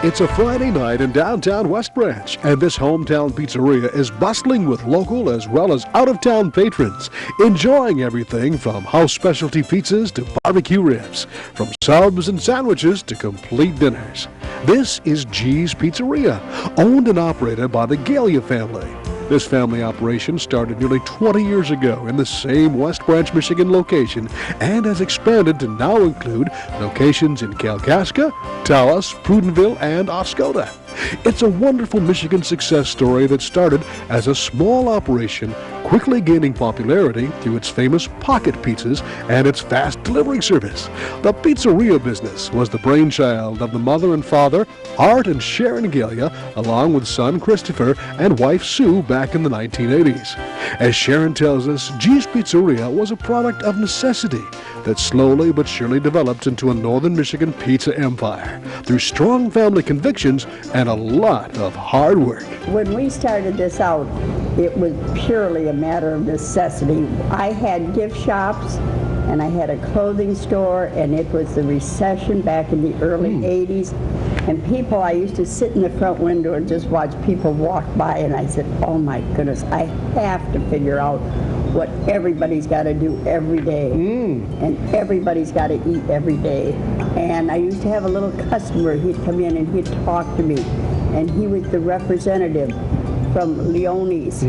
It's a Friday night in downtown West Branch, and this hometown pizzeria is bustling with local as well as out-of-town patrons, enjoying everything from house specialty pizzas to barbecue ribs, from subs and sandwiches to complete dinners. This is G's Pizzeria, owned and operated by the Galea family. This family operation started nearly 20 years ago in the same West Branch, Michigan location and has expanded to now include locations in Kalkaska, Tawas, Prudenville, and Oscoda. It's a wonderful Michigan success story that started as a small operation, quickly gaining popularity through its famous pocket pizzas and its fast delivery service. The pizzeria business was the brainchild of the mother and father, Art and Sharon Galea, along with son Christopher and wife Sue back in the 1980s. As Sharon tells us, G's Pizzeria was a product of necessity that slowly but surely developed into a northern Michigan pizza empire through strong family convictions and a lot of hard work. When we started this out, it was purely a matter of necessity. I had gift shops and I had a clothing store, and it was the recession back in the early 80s. And people, I used to sit in the front window and just watch people walk by, and I said, oh my goodness, I have to figure out what everybody's got to do every day. And everybody's got to eat every day. And I used to have a little customer, he'd come in and he'd talk to me, and he was the representative from Leone's.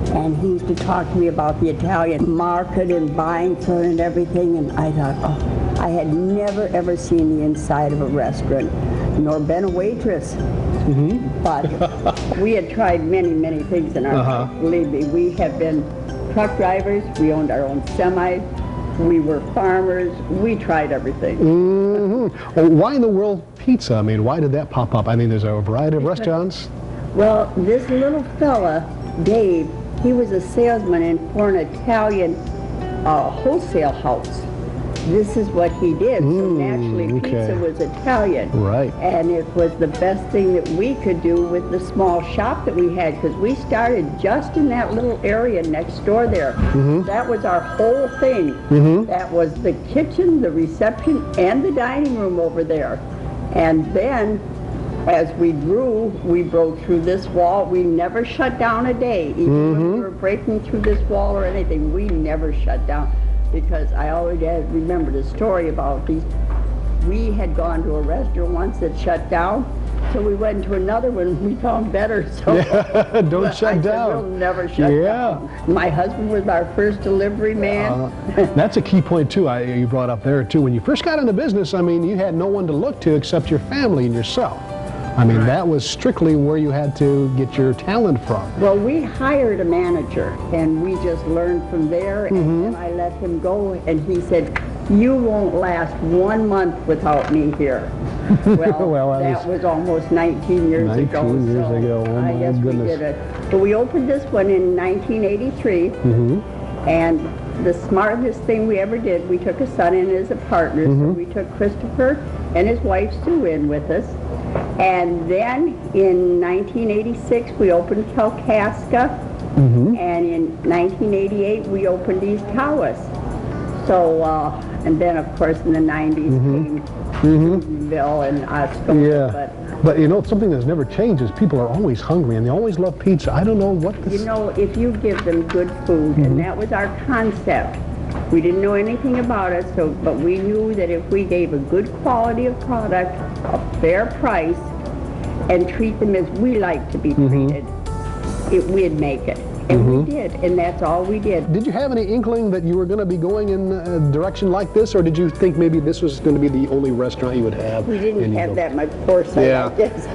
And he used to talk to me about the Italian market and buying for it and everything, and I thought, oh, I had never ever seen the inside of a restaurant, nor been a waitress. But we had tried many, many things in our life. Believe me, we have been truck drivers, we owned our own semis, we were farmers, we tried everything. Well, why in the world pizza? I mean, why did that pop up? I mean, there's a variety of restaurants. Well, this little fella, Dave, he was a salesman for an Italian wholesale house. This is what he did. So naturally, pizza was Italian. Right. And it was the best thing that we could do with the small shop that we had, because we started just in that little area next door there. That was our whole thing. That was the kitchen, the reception, and the dining room over there. And then, as we grew, we broke through this wall. We never shut down a day. Even when we were breaking through this wall or anything, we never shut down. Because I always remember the story about these. We had gone to a restaurant once that shut down, so we went to another one. We found better. So Don't shut down. We'll never shut down. My husband was our first delivery man. That's a key point too. You brought up there too. When you first got into business, I mean, you had no one to look to except your family and yourself. I mean, that was strictly where you had to get your talent from. Well, we hired a manager, and we just learned from there, and then I let him go, and he said, you won't last 1 month without me here. Well, that was almost 19 years ago. 19 years ago, oh I guess we did it. But we opened this one in 1983, and the smartest thing we ever did, we took a son in as a partner, so we took Christopher and his wife Sue in with us. And then in 1986 we opened Kalkaska, and in 1988 we opened East Tawas. So, and then of course in the 90s came Prudenville and Oscoda. But you know, something that's never changed is people are always hungry and they always love pizza. I don't know what this... You know, if you give them good food, and that was our concept. We didn't know anything about it, but we knew that if we gave a good quality of product, a fair price, and treat them as we like to be treated, we'd make it. And we did, and that's all we did. Did you have any inkling that you were going to be going in a direction like this, or did you think maybe this was going to be the only restaurant you would have? We didn't have that much foresight. I guess.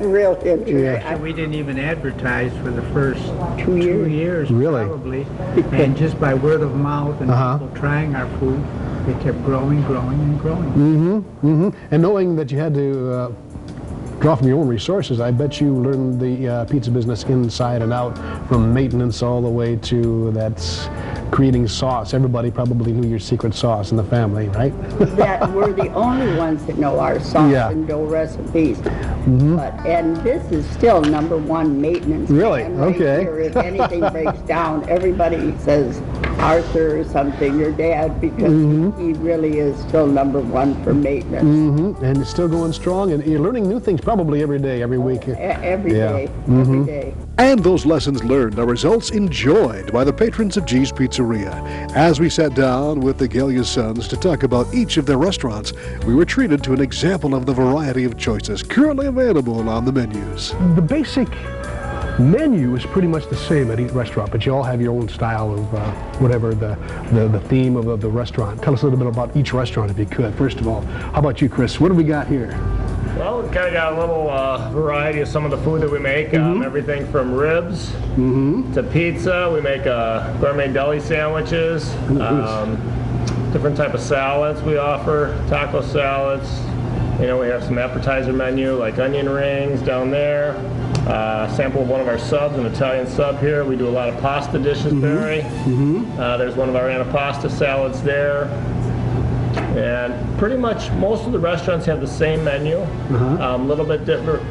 Real interest. We didn't even advertise for the first 2 years. Really? Probably. And just by word of mouth and people trying our food, it kept growing, growing, and growing. And knowing that you had to draw from your own resources, I bet you learned the pizza business inside and out, from maintenance all the way to that's creating sauce. Everybody probably knew your secret sauce in the family, right? That we're the only ones that know our sauce and dough recipes. And this is still #1 maintenance. Really? Right Okay. here. If anything breaks down, everybody says, Arthur or something, your dad, because he really is still #1 for maintenance. And it's still going strong, and you're learning new things probably every day, every week. Every day, every day. And those lessons learned are results enjoyed by the patrons of G's Pizzeria. As we sat down with the Galea sons to talk about each of their restaurants, we were treated to an example of the variety of choices currently available on the menus. The basic menu is pretty much the same at each restaurant, but you all have your own style of whatever the theme of the restaurant. Tell us a little bit about each restaurant if you could. First of all, how about you, Chris? What have we got here? Well, we've kind of got a little variety of some of the food that we make. Everything from ribs to pizza. We make gourmet deli sandwiches. Different type of salads we offer. Taco salads. You know, we have some appetizer menu like onion rings down there. Sample of one of our subs, an Italian sub here. We do a lot of pasta dishes, Barry. There's one of our antipasta salads there. And pretty much most of the restaurants have the same menu. A little bit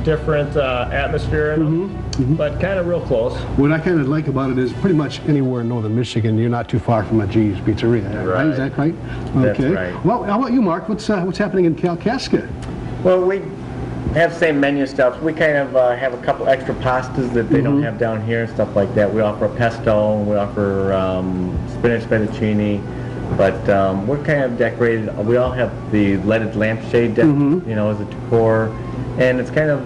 different atmosphere in them, but kind of real close. What I kind of like about it is pretty much anywhere in northern Michigan, you're not too far from a G's Pizzeria, right? Is that right? That's Okay. right. Well, how about you, Mark? What's happening in Kalkaska? Well, we have same menu stuff. We kind of have a couple extra pastas that they don't have down here, stuff like that. We offer a pesto, we offer spinach fettuccine, but we're kind of decorated. We all have the leaded lampshade, you know, as a decor, and it's kind of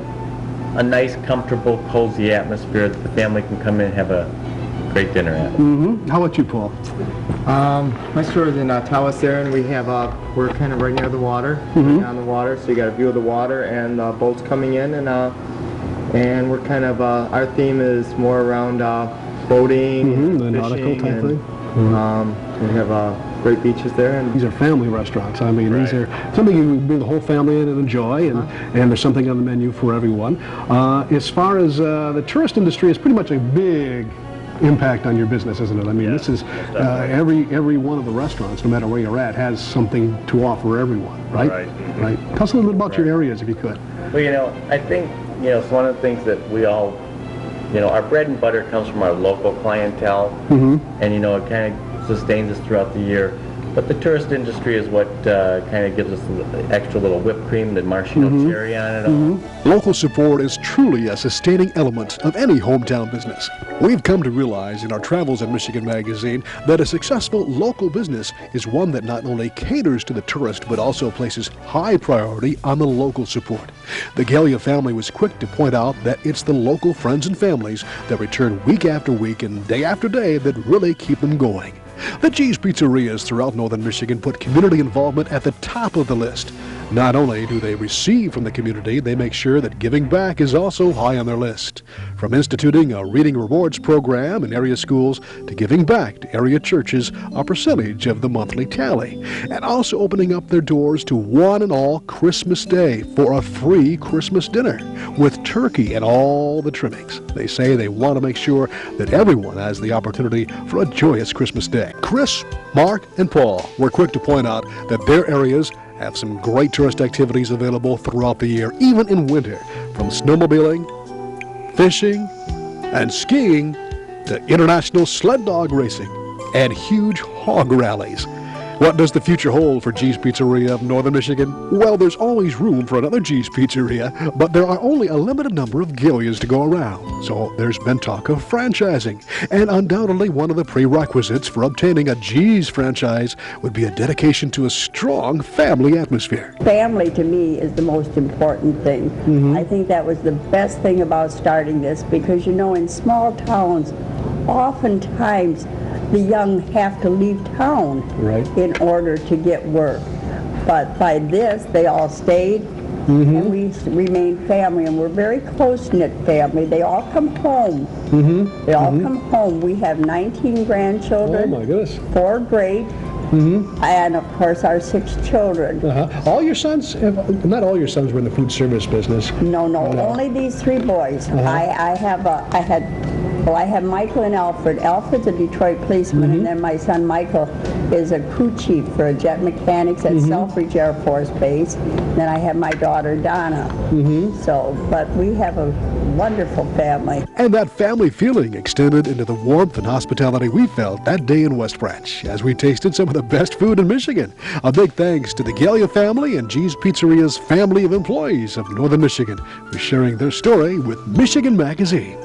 a nice, comfortable, cozy atmosphere that the family can come in and have a great dinner at. How about you, Paul? My store is in Tawas there, and we have we're kind of right near the water, right on the water, so you got a view of the water and boats coming in, and we're kind of our theme is more around boating, The and nautical fishing, type and thing? we have great beaches there. And These are family restaurants. I mean, these are something you can bring the whole family in and enjoy, and there's something on the menu for everyone. As far as the tourist industry is pretty much a big impact on your business, isn't it? I mean, this is every one of the restaurants, no matter where you're at, has something to offer everyone, right? Right. Tell us a little bit about your areas, if you could. Well, you know, I think, you know, it's one of the things that we all, you know, our bread and butter comes from our local clientele, and, you know, it kind of sustains us throughout the year. But the tourist industry is what kind of gives us the extra little whipped cream, the maraschino cherry on it all. Local support is truly a sustaining element of any hometown business. We've come to realize in our travels in Michigan magazine that a successful local business is one that not only caters to the tourist but also places high priority on the local support. The Galea family was quick to point out that it's the local friends and families that return week after week and day after day that really keep them going. The G's Pizzerias throughout northern Michigan put community involvement at the top of the list. Not only do they receive from the community, they make sure that giving back is also high on their list. From instituting a reading rewards program in area schools to giving back to area churches a percentage of the monthly tally, and also opening up their doors to one and all Christmas Day for a free Christmas dinner with turkey and all the trimmings. They say they want to make sure that everyone has the opportunity for a joyous Christmas Day. Chris, Mark, and Paul were quick to point out that their areas have some great tourist activities available throughout the year, even in winter, from snowmobiling, fishing, and skiing to international sled dog racing and huge hog rallies. What does the future hold for G's Pizzeria of Northern Michigan? Well, there's always room for another G's Pizzeria, but there are only a limited number of Galeas to go around. So there's been talk of franchising, and undoubtedly one of the prerequisites for obtaining a G's franchise would be a dedication to a strong family atmosphere. Family to me is the most important thing. I think that was the best thing about starting this, because you know, in small towns, oftentimes the young have to leave town in order to get work. But by this, they all stayed, and we remained family, and we're very close-knit family. They all come home. They all come home. We have 19 grandchildren. Oh my goodness. 4 great, and of course our 6 children. All your sons, not all your sons were in the food service business. No, only these 3 boys. I had Well, I have Michael and Alfred. Alfred's a Detroit policeman, and then my son Michael is a crew chief for Jet Mechanics at Selfridge Air Force Base. Then I have my daughter Donna. So, but we have a wonderful family. And that family feeling extended into the warmth and hospitality we felt that day in West Branch as we tasted some of the best food in Michigan. A big thanks to the Galea family and G's Pizzeria's family of employees of Northern Michigan for sharing their story with Michigan Magazine.